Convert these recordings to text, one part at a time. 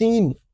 3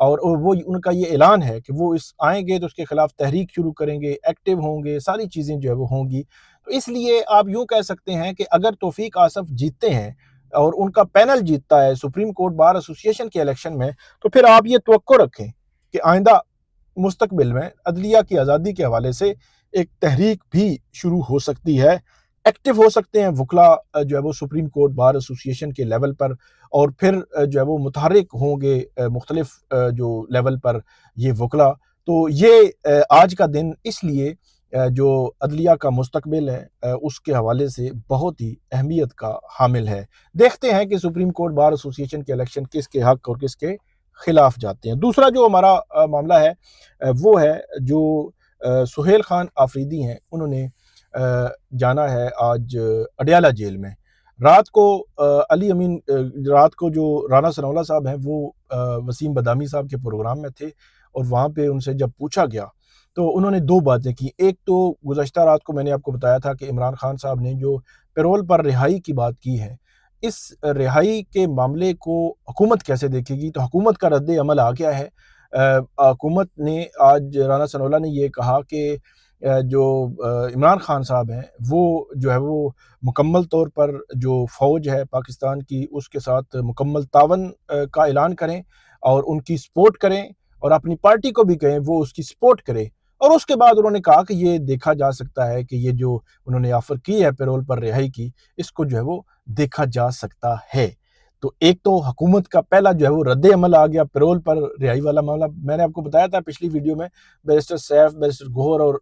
اور وہ ان کا یہ اعلان ہے کہ وہ آئیں گے تو اس کے خلاف تحریک شروع کریں گے، ایکٹیو ہوں گے، ساری چیزیں جو ہے وہ ہوں گی۔ تو اس لیے آپ یوں کہہ سکتے ہیں کہ اگر توفیق آصف جیتتے ہیں اور ان کا پینل جیتتا ہے سپریم کورٹ بار ایسوسی ایشن کے الیکشن میں، تو پھر آپ یہ توقع رکھیں کہ آئندہ مستقبل میں عدلیہ کی آزادی کے حوالے سے ایک تحریک بھی شروع ہو سکتی ہے، ایکٹیو ہو سکتے ہیں وکلا جو ہے وہ سپریم کورٹ بار ایسوسی ایشن کے لیول پر، اور پھر جو ہے وہ متحرک ہوں گے مختلف جو لیول پر یہ وکلا۔ تو یہ آج کا دن اس لیے جو عدلیہ کا مستقبل ہے اس کے حوالے سے بہت ہی اہمیت کا حامل ہے۔ دیکھتے ہیں کہ سپریم کورٹ بار ایسوسی ایشن کے الیکشن کس کے حق اور کس کے خلاف جاتے ہیں۔ دوسرا جو ہمارا معاملہ ہے وہ ہے جو سہیل خان آفریدی ہیں، انہوں نے جانا ہے آج اڈیالہ جیل میں۔ رات کو علی امین رات کو جو رانا ثناءاللہ صاحب ہیں وہ وسیم بدامی صاحب کے پروگرام میں تھے، اور وہاں پہ ان سے جب پوچھا گیا تو انہوں نے دو باتیں کی۔ ایک تو گزشتہ رات کو میں نے آپ کو بتایا تھا کہ عمران خان صاحب نے جو پیرول پر رہائی کی بات کی ہے، اس رہائی کے معاملے کو حکومت کیسے دیکھے گی؟ تو حکومت کا رد عمل آ گیا ہے۔ حکومت نے آج رانا ثناءاللہ نے یہ کہا کہ جو عمران خان صاحب ہیں وہ جو ہے وہ مکمل طور پر جو فوج ہے پاکستان کی اس کے ساتھ مکمل تعاون کا اعلان کریں اور ان کی سپورٹ کریں، اور اپنی پارٹی کو بھی کہیں وہ اس کی سپورٹ کرے۔ اور اس کے بعد انہوں نے کہا کہ یہ دیکھا جا سکتا ہے کہ یہ جو انہوں نے آفر کی ہے پیرول پر رہائی کی، اس کو جو ہے وہ دیکھا جا سکتا ہے۔ تو ایک تو حکومت کا پہلا جو ہے وہ رد عمل آ گیا پیرول پر رہائی والا معاملہ۔ میں نے آپ کو بتایا تھا پچھلی ویڈیو میں، بیرسٹر سیف، بیرسٹر گوہر اور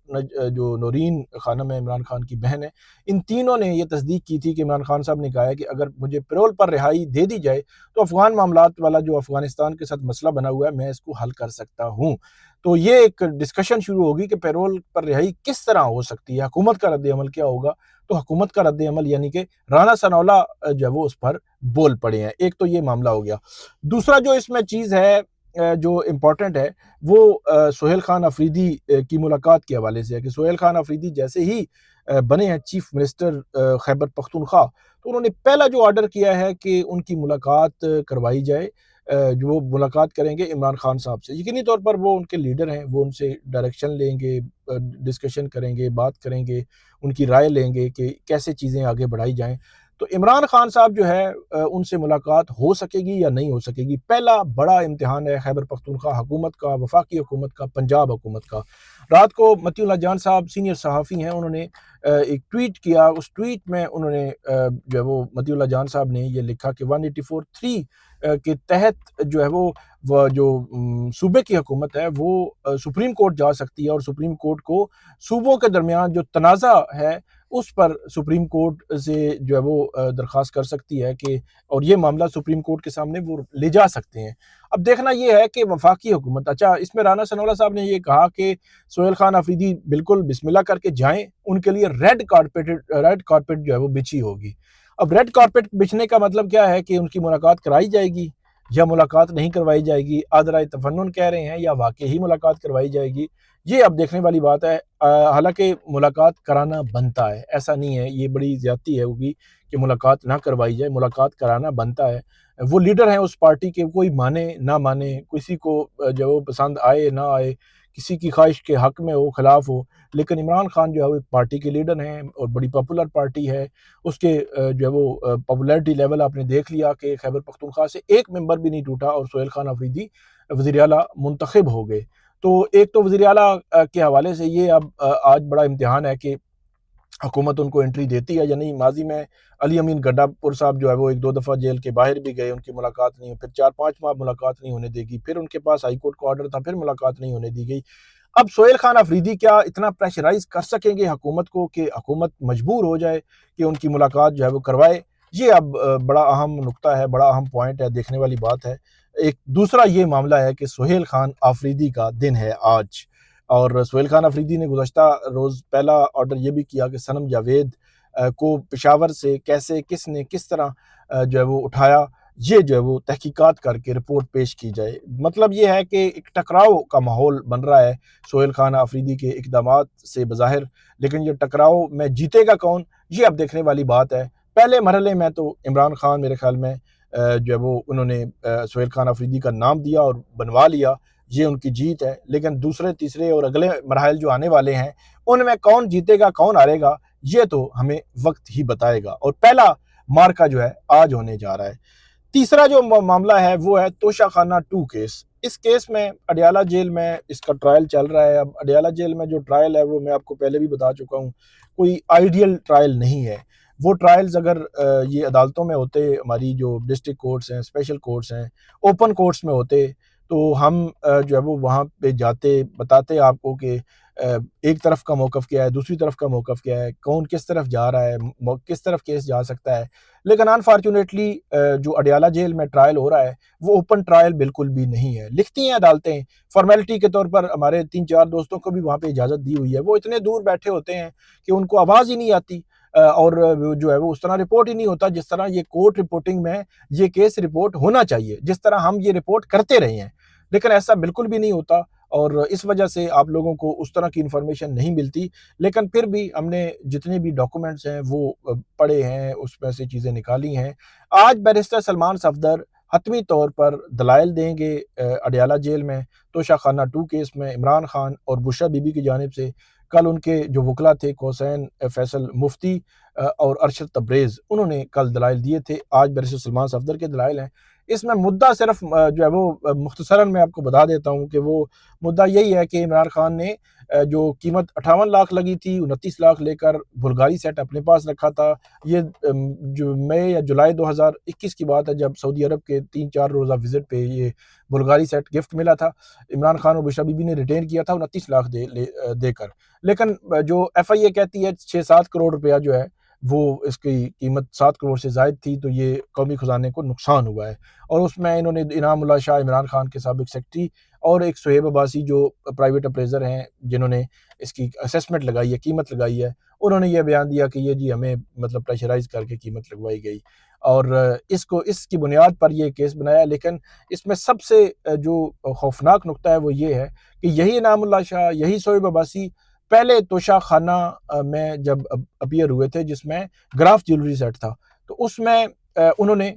جو نورین خانم ہے عمران خان کی بہن ہے، ان تینوں نے یہ تصدیق کی تھی کہ عمران خان صاحب نے کہا ہے کہ اگر مجھے پیرول پر رہائی دے دی جائے تو افغان معاملات والا جو افغانستان کے ساتھ مسئلہ بنا ہوا ہے میں اس کو حل کر سکتا ہوں۔ تو یہ ایک ڈسکشن شروع ہوگی کہ پیرول پر رہائی کس طرح ہو سکتی ہے، حکومت کا رد عمل کیا ہوگا۔ تو حکومت کا رد عمل یعنی کہ رانا ثناءاللہ جو ہے وہ اس پر بول پڑے ہیں۔ ایک تو یہ معاملہ ہو گیا۔ دوسرا جو اس میں چیز ہے جو امپورٹنٹ ہے وہ سہیل خان آفریدی کی ملاقات کے حوالے سے ہے کہ سہیل خان آفریدی جیسے ہی بنے ہیں چیف منسٹر خیبر پختونخوا، تو انہوں نے پہلا جو آرڈر کیا ہے کہ ان کی ملاقات کروائی جائے، جو وہ ملاقات کریں گے عمران خان صاحب سے۔ یقینی طور پر وہ ان کے لیڈر ہیں، وہ ان سے ڈائریکشن لیں گے، ڈسکشن کریں گے، بات کریں گے، ان کی رائے لیں گے کہ کیسے چیزیں آگے بڑھائی جائیں۔ تو عمران خان صاحب جو ہے ان سے ملاقات ہو سکے گی یا نہیں ہو سکے گی، پہلا بڑا امتحان ہے خیبر پختونخوا حکومت کا، وفاقی حکومت کا، پنجاب حکومت کا۔ رات کو متی اللہ جان صاحب سینئر صحافی ہیں، انہوں نے ایک ٹویٹ کیا، اس ٹویٹ میں انہوں نے جو ہے وہ متی اللہ جان صاحب نے یہ لکھا کہ 184(3) کے تحت جو ہے وہ جو صوبے کی حکومت ہے وہ سپریم کورٹ جا سکتی ہے، اور سپریم کورٹ کو صوبوں کے درمیان جو تنازع ہے اس پر سپریم کورٹ سے جو ہے وہ درخواست کر سکتی ہے کہ، اور یہ معاملہ سپریم کورٹ کے سامنے وہ لے جا سکتے ہیں۔ اب دیکھنا یہ ہے کہ وفاقی حکومت، اچھا اس میں رانا ثناءاللہ صاحب نے یہ کہا کہ سہیل خان آفریدی بالکل بسم اللہ کر کے جائیں، ان کے لیے ریڈ کارپیٹ جو ہے وہ بچھی ہوگی۔ اب ریڈ کارپیٹ بچھنے کا مطلب کیا ہے کہ ان کی ملاقات کرائی جائے گی یا ملاقات نہیں کروائی جائے گی، آدرائے تفنن کہہ رہے ہیں، یا واقعی ہی ملاقات کروائی جائے گی، یہ اب دیکھنے والی بات ہے۔ حالانکہ ملاقات کرانا بنتا ہے، ایسا نہیں ہے، یہ بڑی زیادتی ہے ہوگی کہ ملاقات نہ کروائی جائے، ملاقات کرانا بنتا ہے۔ وہ لیڈر ہیں اس پارٹی کے، کوئی مانے نہ مانے، کسی کو جو وہ پسند آئے نہ آئے، کسی کی خواہش کے حق میں ہو خلاف ہو، لیکن عمران خان جو ہے وہ ایک پارٹی کے لیڈر ہیں اور بڑی پاپولر پارٹی ہے۔ اس کے جو ہے وہ پاپولیرٹی لیول آپ نے دیکھ لیا کہ خیبر پختونخوا سے ایک ممبر بھی نہیں ٹوٹا اور سہیل خان آفریدی وزیر اعلیٰ منتخب ہو گئے۔ تو ایک تو وزیر اعلیٰ کے حوالے سے یہ اب آج بڑا امتحان ہے کہ حکومت ان کو انٹری دیتی ہے یا نہیں۔ ماضی میں علی امین گڈھا پور صاحب جو ہے وہ ایک دو دفعہ جیل کے باہر بھی گئے، ان کی ملاقات نہیں ہوئی، پھر 4-5 ماہ ملاقات نہیں ہونے دے گی، پھر ان کے پاس ہائی کورٹ کا آرڈر تھا، پھر ملاقات نہیں ہونے دی گئی۔ اب سہیل خان آفریدی کیا اتنا پریشرائز کر سکیں گے حکومت کو کہ حکومت مجبور ہو جائے کہ ان کی ملاقات جو ہے وہ کروائے؟ یہ اب بڑا اہم نقطہ ہے، بڑا اہم پوائنٹ ہے، دیکھنے والی بات ہے۔ ایک دوسرا یہ معاملہ ہے کہ سہیل خان آفریدی کا دن ہے آج، اور سہیل خان آفریدی نے گزشتہ روز پہلا آرڈر یہ بھی کیا کہ صنم جاوید کو پشاور سے کیسے، کس نے کس طرح جو ہے وہ اٹھایا، یہ جو ہے وہ تحقیقات کر کے رپورٹ پیش کی جائے۔ مطلب یہ ہے کہ ایک ٹکراؤ کا ماحول بن رہا ہے سہیل خان آفریدی کے اقدامات سے بظاہر، لیکن یہ ٹکراؤ میں جیتے گا کون، یہ اب دیکھنے والی بات ہے۔ پہلے مرحلے میں تو عمران خان میرے خیال میں جو ہے وہ انہوں نے سہیل خان آفریدی کا نام دیا اور بنوا لیا، یہ ان کی جیت ہے۔ لیکن دوسرے تیسرے اور اگلے مراحل جو آنے والے ہیں ان میں کون جیتے گا کون ہارے گا یہ تو ہمیں وقت ہی بتائے گا، اور پہلا مارکا جو ہے آج ہونے جا رہا ہے۔ تیسرا جو معاملہ ہے وہ ہے توشہ خانہ 2 کیس۔ اس کیس میں اڈیالہ جیل میں اس کا ٹرائل چل رہا ہے۔ اب اڈیالہ جیل میں جو ٹرائل ہے وہ میں آپ کو پہلے بھی بتا چکا ہوں، کوئی آئیڈیل ٹرائل نہیں ہے۔ وہ ٹرائلز اگر یہ عدالتوں میں ہوتے، ہماری جو ڈسٹرکٹ کورٹس ہیں، اسپیشل کورٹس ہیں، اوپن کورٹس میں ہوتے، تو ہم جو ہے وہ وہاں پہ جاتے، بتاتے آپ کو کہ ایک طرف کا موقف کیا ہے، دوسری طرف کا موقف کیا ہے، کون کس طرف جا رہا ہے، کس طرف کیس جا سکتا ہے۔ لیکن انفارچونیٹلی جو اڈیالہ جیل میں ٹرائل ہو رہا ہے وہ اوپن ٹرائل بالکل بھی نہیں ہے۔ لکھتی ہیں عدالتیں فارمیلٹی کے طور پر، ہمارے 3-4 دوستوں کو بھی وہاں پہ اجازت دی ہوئی ہے، وہ اتنے دور بیٹھے ہوتے ہیں کہ ان کو آواز ہی نہیں آتی، اور جو ہے وہ اس طرح رپورٹ ہی نہیں ہوتا جس طرح یہ کورٹ رپورٹنگ میں یہ کیس رپورٹ ہونا چاہیے، جس طرح ہم یہ رپورٹ کرتے رہے ہیں۔ لیکن ایسا بالکل بھی نہیں ہوتا، اور اس وجہ سے آپ لوگوں کو اس طرح کی انفارمیشن نہیں ملتی۔ لیکن پھر بھی ہم نے جتنے بھی ڈاکومنٹس ہیں وہ پڑھے ہیں، اس میں سے چیزیں نکالی ہیں۔ آج بیرسٹر سلمان صفدر حتمی طور پر دلائل دیں گے اڈیالہ جیل میں توشہ خانہ 2 کیس میں عمران خان اور بشریٰ بی بی کی جانب سے۔ کل ان کے جو وکلا تھے کوسین فیصل مفتی اور ارشد تبریز، انہوں نے کل دلائل دیے تھے، آج بیرسٹر سلمان صفدر کے دلائل ہیں۔ اس میں مدعا صرف جو ہے وہ مختصراً میں آپ کو بتا دیتا ہوں کہ وہ مدعا یہی ہے کہ عمران خان نے جو قیمت 58 لاکھ لگی تھی، 29 لاکھ لے کر بلغاری سیٹ اپنے پاس رکھا تھا۔ یہ جو مئی یا جولائی 2021 کی بات ہے، جب سعودی عرب کے 3-4 روزہ وزٹ پہ یہ بلغاری سیٹ گفٹ ملا تھا، عمران خان اور بشریٰ بی بی نے ریٹین کیا تھا 29 لاکھ دے کر۔ لیکن جو ایف آئی اے کہتی ہے 6-7 کروڑ روپیہ جو ہے وہ اس کی قیمت 7 کروڑ سے زائد تھی، تو یہ قومی خزانے کو نقصان ہوا ہے۔ اور اس میں انہوں نے انعام اللہ شاہ، عمران خان کے سابق سیکرٹری، اور ایک سہیب عباسی جو پرائیویٹ اپریزر ہیں جنہوں نے اس کی اسیسمنٹ لگائی ہے، قیمت لگائی ہے، انہوں نے یہ بیان دیا کہ یہ جی ہمیں مطلب پریشرائز کر کے قیمت لگوائی گئی، اور اس کی بنیاد پر یہ کیس بنایا۔ لیکن اس میں سب سے جو خوفناک نقطہ ہے وہ یہ ہے کہ یہی انعام اللہ شاہ، یہی سہیب عباسی پہلے توشہ خانہ میں جب اپیئر ہوئے تھے، جس میں گراف جیولری سیٹ تھا، تو اس میں انہوں نے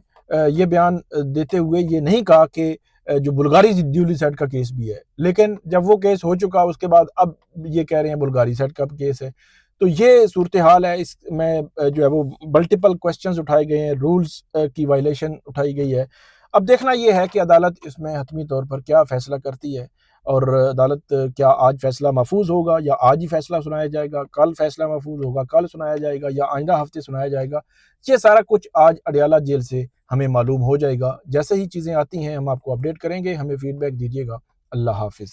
یہ بیان دیتے ہوئے یہ نہیں کہا کہ جو بلغاری جیولری سیٹ کا کیس بھی ہے، لیکن جب وہ کیس ہو چکا اس کے بعد اب یہ کہہ رہے ہیں بلغاری سیٹ کا کیس ہے۔ تو یہ صورتحال ہے۔ اس میں جو ہے وہ ملٹیپل کوسچنز اٹھائے گئے ہیں، رولز کی وائلیشن اٹھائی گئی ہے۔ اب دیکھنا یہ ہے کہ عدالت اس میں حتمی طور پر کیا فیصلہ کرتی ہے، اور عدالت کیا آج فیصلہ محفوظ ہوگا یا آج ہی فیصلہ سنایا جائے گا، کل فیصلہ محفوظ ہوگا کل سنایا جائے گا، یا آئندہ ہفتے سنایا جائے گا، یہ سارا کچھ آج اڈیالہ جیل سے ہمیں معلوم ہو جائے گا۔ جیسے ہی چیزیں آتی ہیں ہم آپ کو اپڈیٹ کریں گے، ہمیں فیڈ بیک دیجیے گا۔ اللہ حافظ۔